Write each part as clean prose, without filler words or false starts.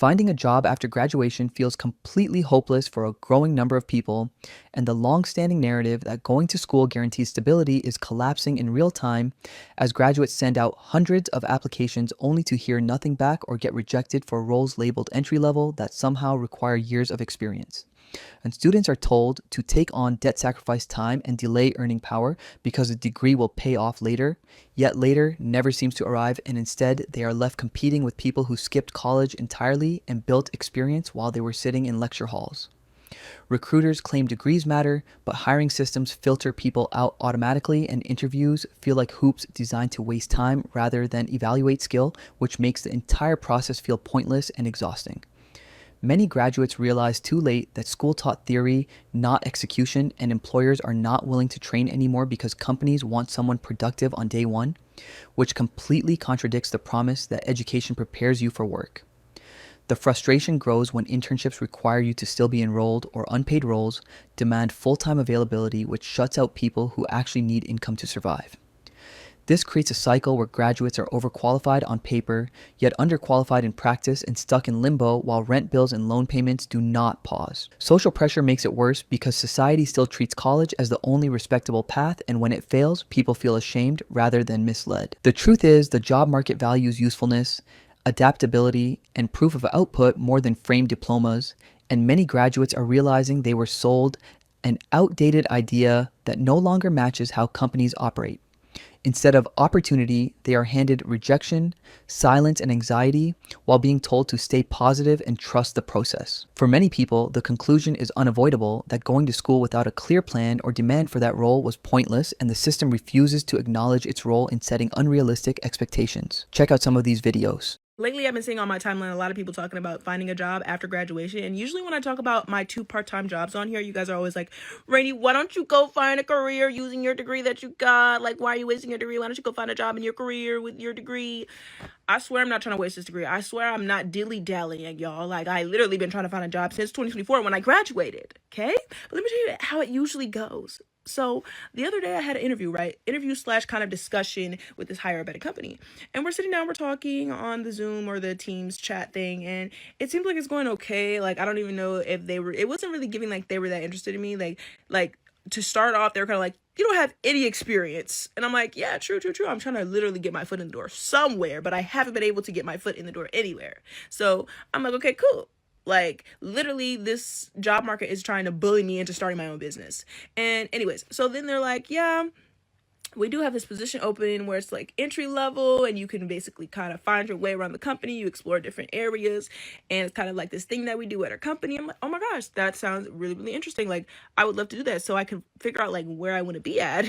Finding a job after graduation feels completely hopeless for a growing number of people, and the long-standing narrative that going to school guarantees stability is collapsing in real time as graduates send out hundreds of applications only to hear nothing back or get rejected for roles labeled entry level that somehow require years of experience. And students are told to take on debt sacrifice time and delay earning power because a degree will pay off later, yet later never seems to arrive, and instead they are left competing with people who skipped college entirely and built experience while they were sitting in lecture halls. Recruiters claim degrees matter, but hiring systems filter people out automatically, and interviews feel like hoops designed to waste time rather than evaluate skill, which makes the entire process feel pointless and exhausting. Many graduates realize too late that school taught theory, not execution, and employers are not willing to train anymore because companies want someone productive on day one, which completely contradicts the promise that education prepares you for work. The frustration grows when internships require you to still be enrolled, or unpaid roles demand full-time availability, which shuts out people who actually need income to survive. This creates a cycle where graduates are overqualified on paper, yet underqualified in practice and stuck in limbo while rent bills and loan payments do not pause. Social pressure makes it worse because society still treats college as the only respectable path, and when it fails, people feel ashamed rather than misled. The truth is, the job market values usefulness, adaptability, and proof of output more than framed diplomas, and many graduates are realizing they were sold an outdated idea that no longer matches how companies operate. Instead of opportunity, they are handed rejection, silence, and anxiety while being told to stay positive and trust the process. For many people, the conclusion is unavoidable that going to school without a clear plan or demand for that role was pointless, and the system refuses to acknowledge its role in setting unrealistic expectations. Check out some of these videos. Lately, I've been seeing on my timeline a lot of people talking about finding a job after graduation. And usually when I talk about my 2 part-time jobs on here, you guys are always like, Rainy, why don't you go find a career using your degree that you got? Like, why are you wasting your degree? Why don't you go find a job in your career with your degree? I swear I'm not trying to waste this degree. I swear I'm not dilly-dallying, y'all. Like, I literally been trying to find a job since 2024 when I graduated, okay? But let me tell you how it usually goes. So the other day I had an interview, right? Interview slash kind of discussion with this higher ed at a company. And we're sitting down, we're talking on the Zoom or the Teams chat thing. And it seems like it's going okay. Like, I don't even know if it wasn't really giving like they were that interested in me. Like to start off, they were kind of like, you don't have any experience. And I'm like, yeah, true. I'm trying to literally get my foot in the door somewhere, but I haven't been able to get my foot in the door anywhere. So I'm like, okay, cool. Like, literally, this job market is trying to bully me into starting my own business. And anyways, so then they're like, yeah, we do have this position open where it's like entry level and you can basically kind of find your way around the company. You explore different areas, and it's kind of like this thing that we do at our company. I'm like, oh my gosh, that sounds really, really interesting. Like, I would love to do that so I can figure out like where I want to be at,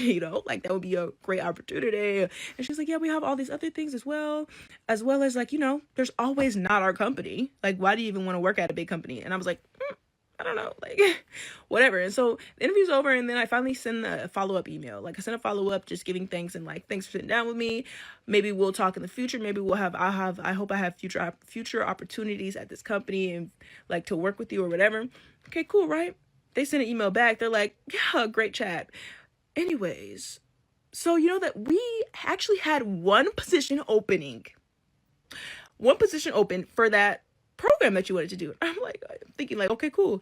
like that would be a great opportunity. And she's like, yeah, we have all these other things as well as like, there's always not our company. Like, why do you even want to work at a big company? And I was like, I don't know, like, whatever. And so the interview's over, and then I finally send a follow-up email. Like, I sent a follow-up just giving thanks and like, thanks for sitting down with me. Maybe we'll talk in the future. Maybe I hope I have future opportunities at this company and like to work with you or whatever. Okay, cool, right? They sent an email back. They're like, yeah, great chat. Anyways, so you know that we actually had one position open for that program that you wanted to do. I'm thinking like, okay, cool.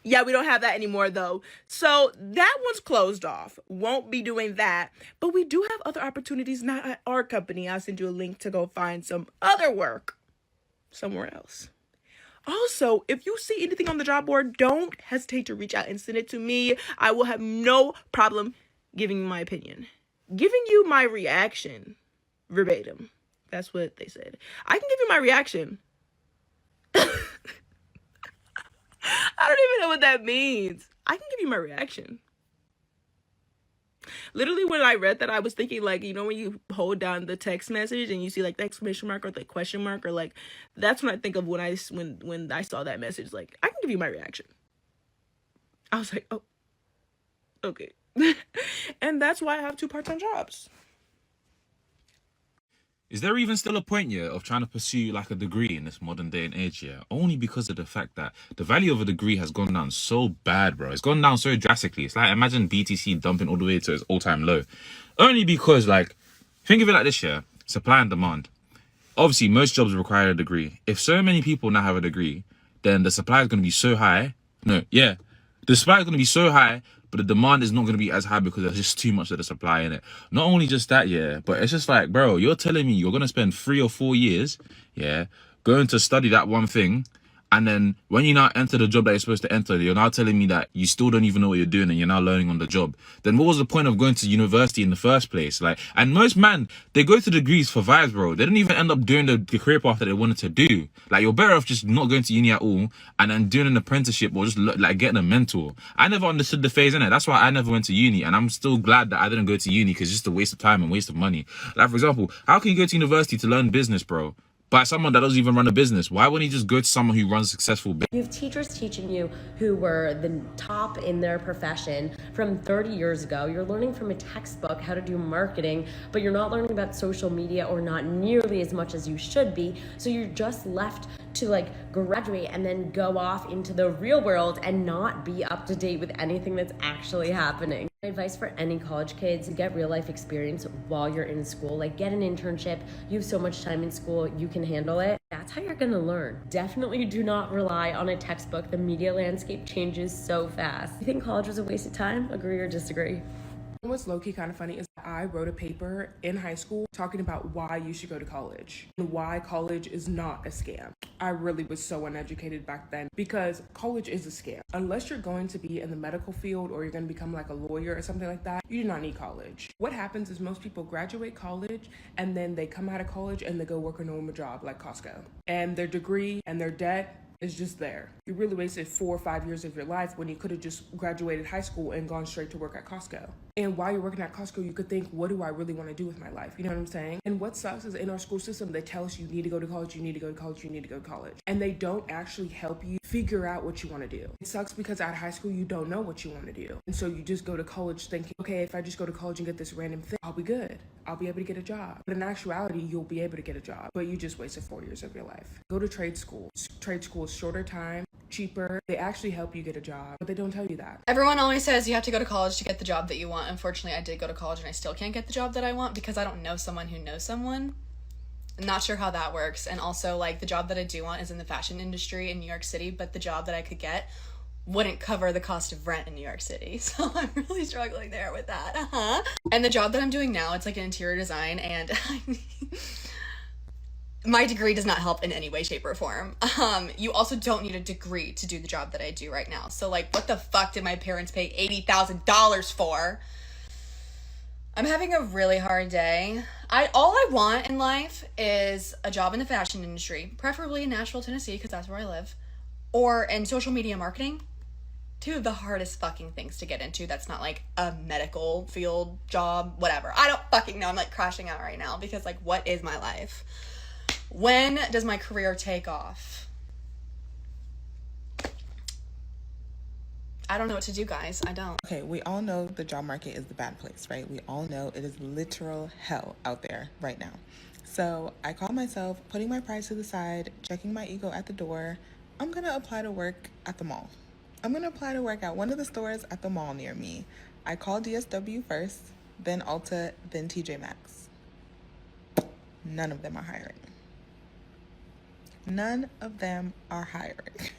Yeah, we don't have that anymore though. So that one's closed off. Won't be doing that. But we do have other opportunities, not at our company. I'll send you a link to go find some other work somewhere else. Also, if you see anything on the job board, don't hesitate to reach out and send it to me. I will have no problem giving you my opinion. Giving you my reaction verbatim. That's what they said. I can give you my reaction. I don't even know what that means. I can give you my reaction. Literally, when I read that, I was thinking like, when you hold down the text message and you see like the exclamation mark or the question mark, or like, that's when I think of when I saw that message. Like, I can give you my reaction. I was like, oh, okay. And that's why I have 2 part-time jobs. Is there even still a point here of trying to pursue like a degree in this modern day and age here? Only because of the fact that the value of a degree has gone down so bad, bro. It's gone down so drastically. It's like, imagine BTC dumping all the way to its all-time low. Only because, like, think of it like this, yeah, supply and demand. obviously most jobs require a degree. If so many people now have a degree, then the supply is going to be so high. No, yeah, the supply is going to be so high, but the demand is not going to be as high because there's just too much of the supply in it. Not only just that, yeah, but it's just like, bro, you're telling me you're going to spend 3 or 4 years, yeah, going to study that one thing. And then when you now enter the job that you're supposed to enter, you're now telling me that you still don't even know what you're doing and you're now learning on the job. Then what was the point of going to university in the first place? Like, and most man, they go to degrees for vibes, bro. They don't even end up doing the career path that they wanted to do. Like, you're better off just not going to uni at all and then doing an apprenticeship or just like getting a mentor. I never understood the phase in it. That's why I never went to uni. And I'm still glad that I didn't go to uni because it's just a waste of time and waste of money. Like, for example, how can you go to university to learn business, bro? By someone that doesn't even run a business. Why wouldn't you just go to someone who runs a successful business? You have teachers teaching you who were the top in their profession from 30 years ago. You're learning from a textbook how to do marketing, but you're not learning about social media, or not nearly as much as you should be. So you're just left to like graduate and then go off into the real world and not be up to date with anything that's actually happening. My advice for any college kids: get real life experience while you're in school. Like, get an internship. You have so much time in school, you can handle it. That's how you're gonna learn. Definitely do not rely on a textbook. The media landscape changes so fast. You think college was a waste of time? Agree or disagree? What's low-key kind of funny is I wrote a paper in high school talking about why you should go to college and why college is not a scam. I really was so uneducated back then because college is a scam. Unless you're going to be in the medical field or you're going to become like a lawyer or something like that, you do not need college. What happens is most people graduate college and then they come out of college and they go work a normal job like Costco. And their degree and their debt is just there. You really wasted 4 or 5 years of your life when you could have just graduated high school and gone straight to work at Costco. And while you're working at Costco, you could think, what do I really want to do with my life? You know what I'm saying? And what sucks is in our school system, they tell us you need to go to college, you need to go to college, you need to go to college. And they don't actually help you figure out what you want to do. It sucks because out of high school, you don't know what you want to do. And so you just go to college thinking, okay, if I just go to college and get this random thing, I'll be good. I'll be able to get a job. But in actuality, you'll be able to get a job, but you just wasted 4 years of your life. Go to trade school. Trade school is shorter time, cheaper. They actually help you get a job, but they don't tell you that. Everyone always says you have to go to college to get the job that you want. Unfortunately, I did go to college and I still can't get the job that I want because I don't know someone who knows someone. I'm not sure how that works. And also, like, the job that I do want is in the fashion industry in New York City, but the job that I could get wouldn't cover the cost of rent in New York City. So I'm really struggling there with that. And the job that I'm doing now, it's like an interior design, and my degree does not help in any way, shape, or form. You also don't need a degree to do the job that I do right now. So, like, what the fuck did my parents pay $80,000 for? I'm having a really hard day. All I want in life is a job in the fashion industry, preferably in Nashville, Tennessee, because that's where I live, or in social media marketing. Two of the hardest fucking things to get into that's not like a medical field job, whatever. I don't fucking know. I'm like crashing out right now because, like, what is my life? When does my career take off? I don't know what to do, guys. I don't. Okay, we all know the job market is the bad place, right? We all know it is literal hell out there right now. So I call myself putting my pride to the side, checking my ego at the door. I'm going to apply to work at the mall. I'm going to apply to work at one of the stores at the mall near me. I call DSW first, then Ulta, then TJ Maxx. None of them are hiring. None of them are hiring.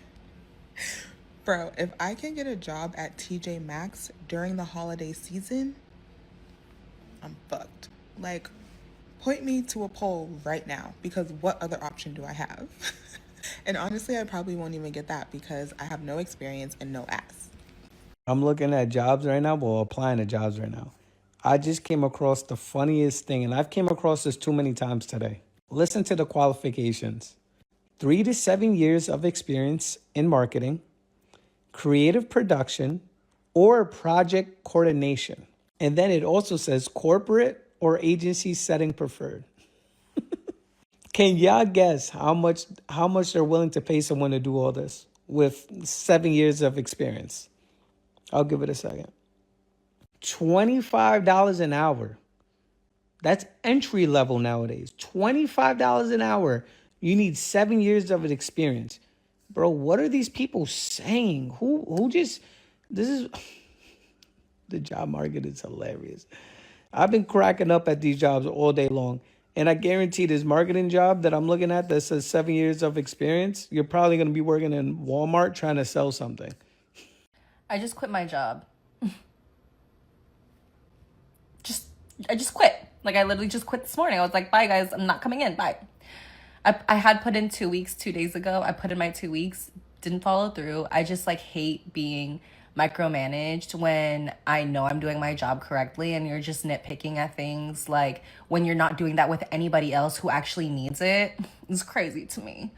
Bro, if I can get a job at TJ Maxx during the holiday season, I'm fucked. Like, point me to a poll right now, because what other option do I have? And honestly, I probably won't even get that because I have no experience and no ass. I'm looking at jobs right now, well, applying to jobs right now. I just came across the funniest thing, and I've came across this too many times today. Listen to the qualifications. 3 to 7 years of experience in marketing, creative production, or project coordination. And then it also says corporate or agency setting preferred. Can y'all guess how much they're willing to pay someone to do all this with 7 years of experience? I'll give it a second. $25 an hour. That's entry level nowadays. $25 an hour. You need 7 years of experience. Bro, what are these people saying? This is, the job market is hilarious. I've been cracking up at these jobs all day long. And I guarantee this marketing job that I'm looking at that says 7 years of experience, you're probably going to be working in Walmart trying to sell something. I just quit my job. I just quit. Like, I literally just quit this morning. I was like, bye guys, I'm not coming in, bye. I had put in 2 weeks 2 days ago. I put in my 2 weeks, didn't follow through. I just like hate being micromanaged when I know I'm doing my job correctly and you're just nitpicking at things like when you're not doing that with anybody else who actually needs it. It's crazy to me.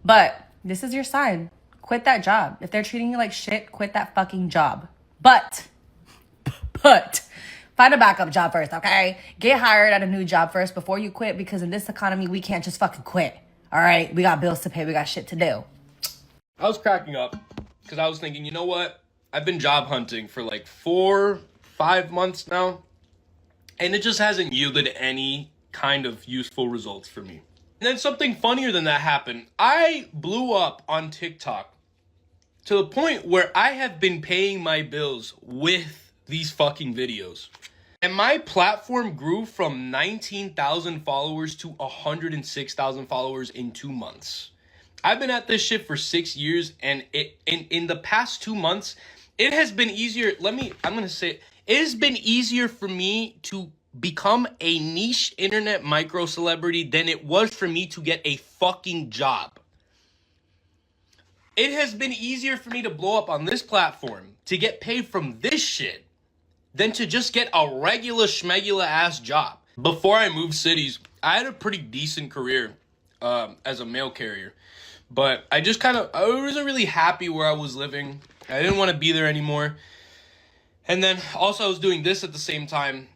But this is your sign. Quit that job. If they're treating you like shit, quit that fucking job. But find a backup job first, okay? Get hired at a new job first before you quit, because in this economy, we can't just fucking quit. All right? We got bills to pay. We got shit to do. I was cracking up because I was thinking, you know what? I've been job hunting for like 4-5 months now, and it just hasn't yielded any kind of useful results for me. And then something funnier than that happened. I blew up on TikTok to the point where I have been paying my bills with these fucking videos. And my platform grew from 19,000 followers to 106,000 followers in 2 months. I've been at this shit for 6 years, and in the past 2 months, it has been easier. It has been easier for me to become a niche internet micro celebrity than it was for me to get a fucking job. It has been easier for me to blow up on this platform, to get paid from this shit, than to just get a regular schmegula ass job. Before I moved cities, I had a pretty decent career as a mail carrier. But I wasn't really happy where I was living. I didn't want to be there anymore. And then also I was doing this at the same time.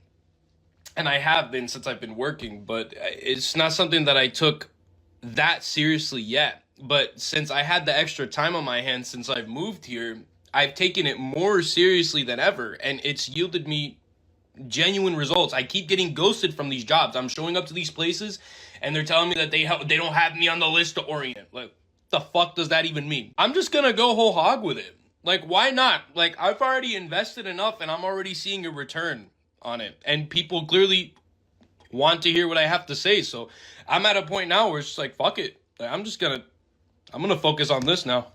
And I have been since I've been working. But it's not something that I took that seriously yet. But since I had the extra time on my hands since I've moved here, I've taken it more seriously than ever, and it's yielded me genuine results. I keep getting ghosted from these jobs. I'm showing up to these places, and they're telling me that they don't have me on the list to orient. Like, the fuck does that even mean? I'm just gonna go whole hog with it. Like, why not? Like, I've already invested enough, and I'm already seeing a return on it. And people clearly want to hear what I have to say, so I'm at a point now where it's just like, fuck it. Like, I'm gonna focus on this now.